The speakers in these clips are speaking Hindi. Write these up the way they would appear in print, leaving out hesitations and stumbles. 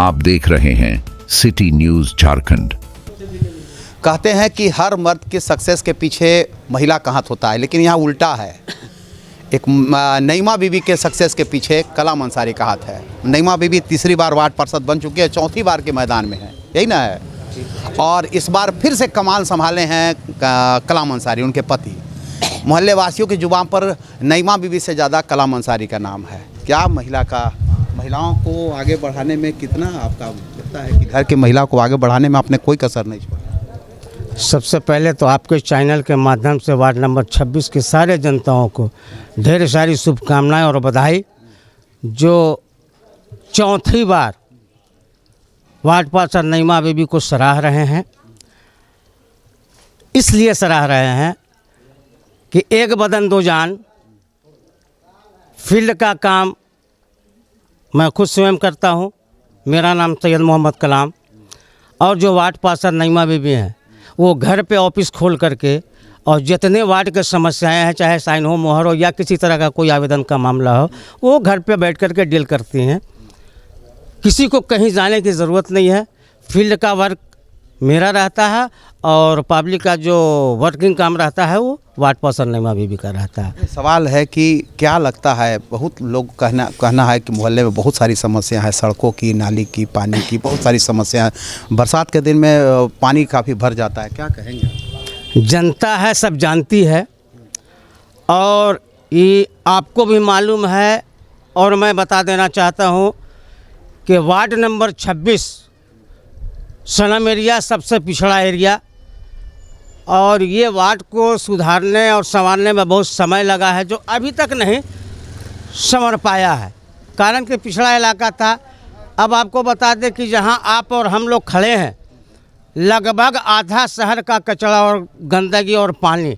आप देख रहे हैं सिटी न्यूज झारखंड। कहते हैं कि हर मर्द के सक्सेस के पीछे महिला का हाथ होता है, लेकिन यहाँ उल्टा है। एक नईमा बीबी के सक्सेस के पीछे कलाम अंसारी का हाथ है। नईमा बीबी तीसरी बार वार्ड पार्षद बन चुकी है, चौथी बार के मैदान में है, यही ना है। और इस बार फिर से कमान संभाले हैं कलाम अंसारी, उनके पति। मोहल्ले वासियों की जुबान पर नईमा बीबी से ज़्यादा कलाम अंसारी का नाम है। क्या महिलाओं को आगे बढ़ाने में कितना आपका लगता है कि घर की महिला को आगे बढ़ाने में आपने कोई कसर नहीं छोड़ा? सबसे पहले तो आपके चैनल के माध्यम से वार्ड नंबर 26 के सारे जनताओं को ढेर सारी शुभकामनाएं और बधाई, जो चौथी बार वार्ड पार्षद नईमा बीबी को सराह रहे हैं। इसलिए सराह रहे हैं कि एक बदन दो जान, फील्ड का काम मैं खुद स्वयं करता हूं। मेरा नाम सैयद मोहम्मद कलाम। और जो वार्ड पार्षद नईमा बीबी हैं, वो घर पे ऑफिस खोल करके और जितने वार्ड के समस्याएं हैं, चाहे साइन हो, मोहर हो या किसी तरह का कोई आवेदन का मामला हो, वो घर पे बैठ करके डील करती हैं। किसी को कहीं जाने की ज़रूरत नहीं है। फील्ड का वर्क मेरा रहता है और पब्लिक का जो वर्किंग काम रहता है वो वार्ड पार्षद नईमा बीबी का रहता है। सवाल है कि क्या लगता है, बहुत लोग कहना है कि मोहल्ले में बहुत सारी समस्या है, सड़कों की, नाली की, पानी की, बहुत सारी समस्या है। बरसात के दिन में पानी काफ़ी भर जाता है, क्या कहेंगे? जनता है, सब जानती है और ये आपको भी मालूम है। और मैं बता देना चाहता हूँ कि वार्ड नंबर 26 सनम एरिया सबसे पिछड़ा एरिया, और ये वार्ड को सुधारने और संवारने में बहुत समय लगा है, जो अभी तक नहीं संवर पाया है, कारण कि पिछड़ा इलाका था। अब आपको बता दें कि जहां आप और हम लोग खड़े हैं, लगभग आधा शहर का कचरा और गंदगी और पानी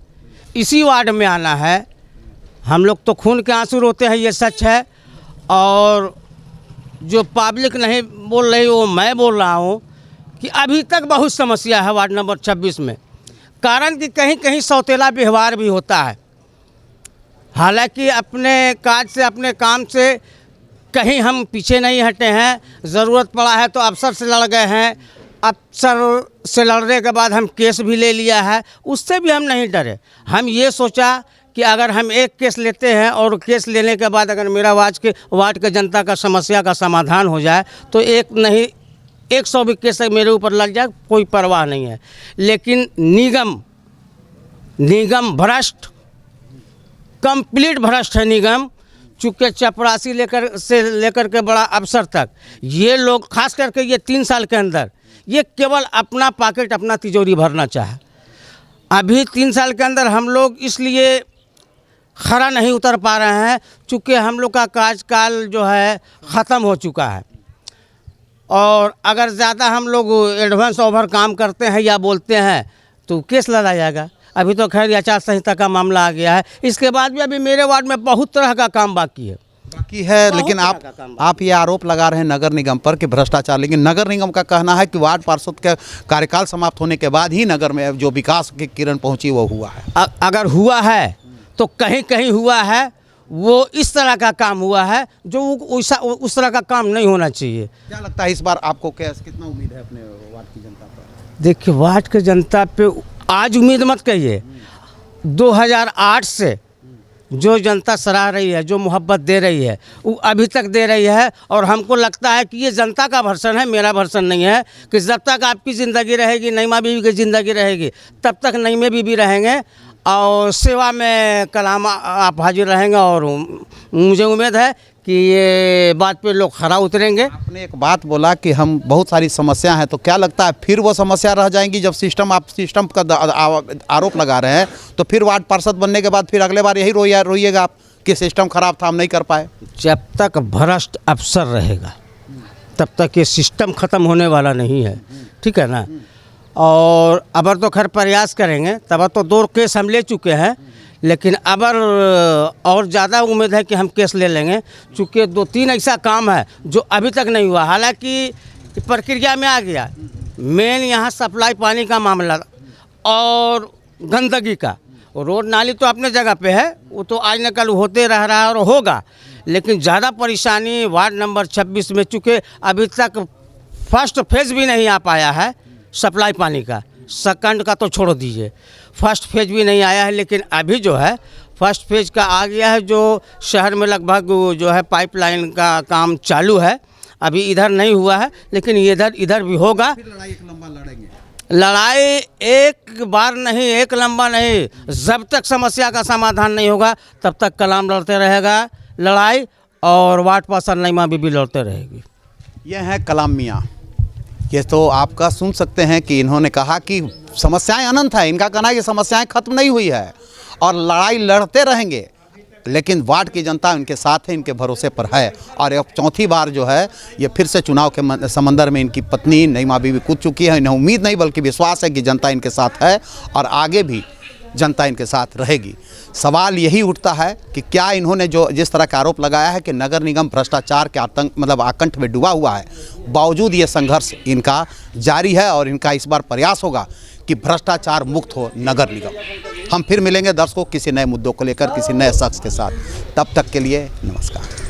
इसी वार्ड में आना है। हम लोग तो खून के आंसू रोते हैं, ये सच है। और जो पब्लिक नहीं बोल रही, वो मैं बोल रहा हूँ कि अभी तक बहुत समस्या है वार्ड नंबर 26 में, कारण कि कहीं कहीं सौतेला व्यवहार भी होता है। हालांकि अपने काज से, अपने काम से कहीं हम पीछे नहीं हटे हैं। ज़रूरत पड़ा है तो अफसर से लड़ गए हैं, अफसर से लड़ने के बाद हम केस भी ले लिया है, उससे भी हम नहीं डरे। हम ये सोचा कि अगर हम एक केस लेते हैं और केस लेने के बाद अगर मेरा वार्ड के जनता का समस्या का समाधान हो जाए तो एक नहीं 100 भी केस मेरे ऊपर लग जाए, कोई परवाह नहीं है। लेकिन निगम भ्रष्ट, कंप्लीट भ्रष्ट है निगम। चूँकि चपरासी लेकर के बड़ा अफसर तक, ये लोग खास करके ये 3 साल के अंदर ये केवल अपना पॉकेट, अपना तिजोरी भरना चाहे। अभी 3 साल के अंदर हम लोग इसलिए खरा नहीं उतर पा रहे हैं चूँकि हम लोग का कार्यकाल जो है ख़त्म हो चुका है। और अगर ज़्यादा हम लोग एडवांस ओवर काम करते हैं या बोलते हैं तो केस लड़ा जाएगा। अभी तो खैर आचार संहिता का मामला आ गया है, इसके बाद भी अभी मेरे वार्ड में बहुत तरह का काम बाकी है। लेकिन आप ये आरोप लगा रहे हैं नगर निगम पर कि भ्रष्टाचार, लेकिन नगर निगम का कहना है कि वार्ड पार्षद का कार्यकाल समाप्त होने के बाद ही नगर में जो विकास की किरण पहुंची वो हुआ है। अगर हुआ है तो कहीं कहीं हुआ है, वो इस तरह का काम हुआ है जो उस तरह का काम नहीं होना चाहिए। क्या लगता है इस बार आपको कितना उम्मीद है अपने वार्ड की जनता पर? देखिए, वार्ड के जनता पे आज उम्मीद मत कहिए। 2008 से जो जनता सराह रही है, जो मोहब्बत दे रही है, वो अभी तक दे रही है। और हमको लगता है कि ये जनता का भर्सन है, मेरा भर्सन नहीं है। कि जब तक आपकी ज़िंदगी रहेगी, नईमा बीबी की ज़िंदगी रहेगी, तब तक नईमा बीबी रहेंगे और सेवा में कलाम आप हाजिर रहेंगे। और मुझे उम्मीद है कि ये बात पे लोग खरा उतरेंगे। आपने एक बात बोला कि हम बहुत सारी समस्या हैं, तो क्या लगता है फिर वो समस्या रह जाएंगी जब आप सिस्टम का आरोप लगा रहे हैं, तो फिर वार्ड पार्षद बनने के बाद फिर अगले बार यही रोइएगा आप कि सिस्टम खराब था, हम नहीं कर पाए? जब तक भ्रष्ट अफसर रहेगा तब तक ये सिस्टम ख़त्म होने वाला नहीं है, ठीक है ना। और अबर तो खैर प्रयास करेंगे, तब तो 2 केस हम ले चुके हैं, लेकिन अबर और ज़्यादा उम्मीद है कि हम केस ले लेंगे। चूँकि 2-3 ऐसा काम है जो अभी तक नहीं हुआ, हालांकि प्रक्रिया में आ गया। मेन यहाँ सप्लाई पानी का मामला और गंदगी का, रोड नाली तो अपने जगह पे है, वो तो आज न कल होते रह रहा है और होगा। लेकिन ज़्यादा परेशानी वार्ड नंबर 26 में, चूँकि अभी तक फर्स्ट फेज भी नहीं आ पाया है सप्लाई पानी का, सेकंड का तो छोड़ दीजिए, फर्स्ट फेज भी नहीं आया है। लेकिन अभी जो है फर्स्ट फेज का आ गया है, जो शहर में लगभग जो है पाइपलाइन का काम चालू है। अभी इधर नहीं हुआ है, लेकिन इधर भी होगा। लड़ाई एक लंबा लड़ेंगे। लड़ाई एक बार नहीं, एक लंबा नहीं, जब तक समस्या का समाधान नहीं होगा तब तक कलाम लड़ते रहेगा लड़ाई, और वार्ड पर्सन नईमा बीबी लड़ते रहेगी। ये हैं कलाम मियाँ। ये तो आपका सुन सकते हैं कि इन्होंने कहा कि समस्याएं अनंत है। इनका कहना है कि समस्याएं खत्म नहीं हुई है और लड़ाई लड़ते रहेंगे, लेकिन वार्ड की जनता इनके साथ है, इनके भरोसे पर है। और अब चौथी बार जो है ये फिर से चुनाव के समंदर में इनकी पत्नी नईमा बीबी कूद चुकी है। इन्हें उम्मीद नहीं बल्कि विश्वास है कि जनता इनके साथ है और आगे भी जनता इनके साथ रहेगी। सवाल यही उठता है कि क्या इन्होंने जो जिस तरह का आरोप लगाया है कि नगर निगम भ्रष्टाचार के आतंक आकंठ में डूबा हुआ है, बावजूद ये संघर्ष इनका जारी है और इनका इस बार प्रयास होगा कि भ्रष्टाचार मुक्त हो नगर निगम। हम फिर मिलेंगे दर्शकों किसी नए मुद्दों को लेकर, किसी नए शख्स के साथ। तब तक के लिए नमस्कार।